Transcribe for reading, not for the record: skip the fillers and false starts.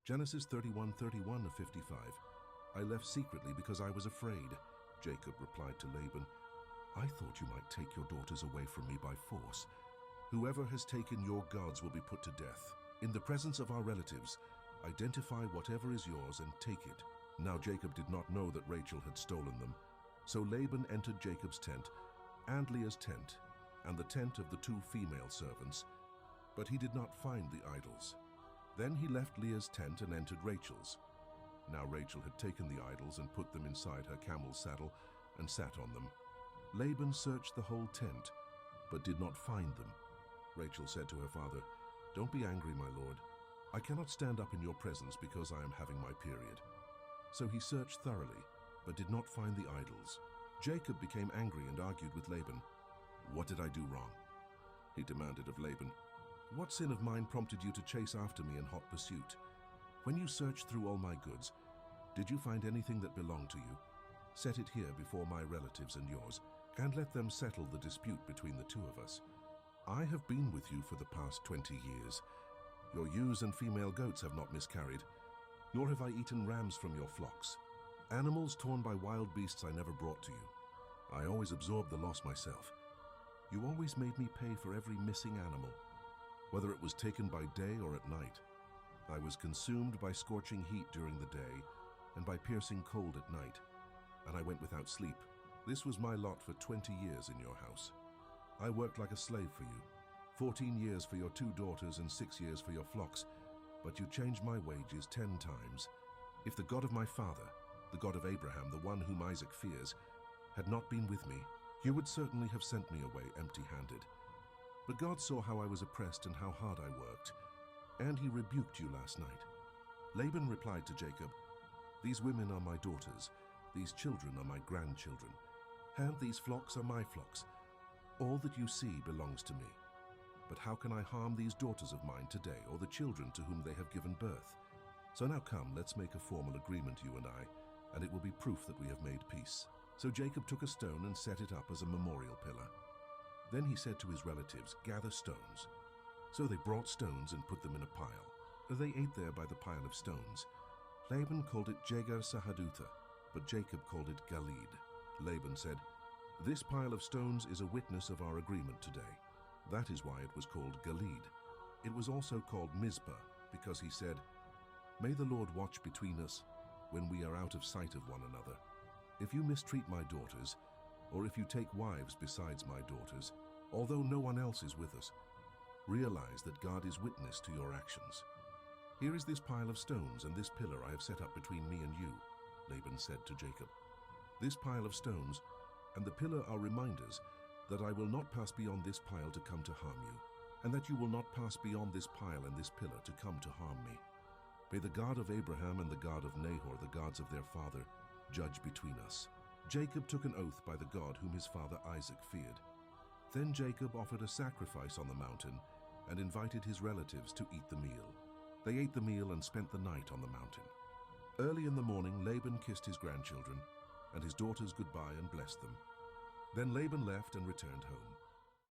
Genesis 31:31-55. I left secretly because I was afraid. Jacob replied to Laban, I thought you might take your daughters away from me by force. Whoever has taken your gods will be put to death. In the presence of our relatives, identify whatever is yours and take it. Now Jacob did not know that Rachel had stolen them. So Laban entered Jacob's tent, and Leah's tent, and the tent of the 2 female servants, but he did not find the idols. Then he left Leah's tent and entered Rachel's. Now Rachel had taken the idols and put them inside her camel's saddle and sat on them. Laban searched the whole tent, but did not find them. Rachel said to her father, Don't be angry, my lord. I cannot stand up in your presence because I am having my period. So he searched thoroughly, but did not find the idols. Jacob became angry and argued with Laban. What did I do wrong? He demanded of Laban. What sin of mine prompted you to chase after me in hot pursuit? When you searched through all my goods, did you find anything that belonged to you? Set it here before my relatives and yours, and let them settle the dispute between the 2 of us. I have been with you for the past 20 years. Your ewes and female goats have not miscarried, nor have I eaten rams from your flocks. Animals torn by wild beasts I never brought to you. I always absorbed the loss myself. You always made me pay for every missing animal, whether it was taken by day or at night. I was consumed by scorching heat during the day and by piercing cold at night, and I went without sleep. This was my lot for 20 years in your house. I worked like a slave for you, 14 years for your 2 daughters and 6 years for your flocks, but you changed my wages 10 times. If the God of my father, the God of Abraham, the one whom Isaac fears, had not been with me, you would certainly have sent me away empty-handed. But God saw how I was oppressed and how hard I worked, and he rebuked you last night. Laban replied to Jacob, These women are my daughters, these children are my grandchildren, and these flocks are my flocks. All that you see belongs to me. But how can I harm these daughters of mine today, or the children to whom they have given birth? So now come, let's make a formal agreement, you and I, and it will be proof that we have made peace. So Jacob took a stone and set it up as a memorial pillar. Then he said to his relatives, Gather stones. So they brought stones and put them in a pile. They ate there by the pile of stones. Laban called it Jegar Sahadutha, but Jacob called it Galeed. Laban said, This pile of stones is a witness of our agreement today. That is why it was called Galeed. It was also called Mizpah, because he said, May the Lord watch between us when we are out of sight of one another. If you mistreat my daughters, or if you take wives besides my daughters, although no one else is with us, realize that God is witness to your actions. Here is this pile of stones and this pillar I have set up between me and you, Laban said to Jacob. This pile of stones and the pillar are reminders that I will not pass beyond this pile to come to harm you, and that you will not pass beyond this pile and this pillar to come to harm me. May the God of Abraham and the God of Nahor, the gods of their father, judge between us. Jacob took an oath by the God whom his father Isaac feared. Then Jacob offered a sacrifice on the mountain and invited his relatives to eat the meal. They ate the meal and spent the night on the mountain. Early in the morning, Laban kissed his grandchildren and his daughters goodbye and blessed them. Then Laban left and returned home.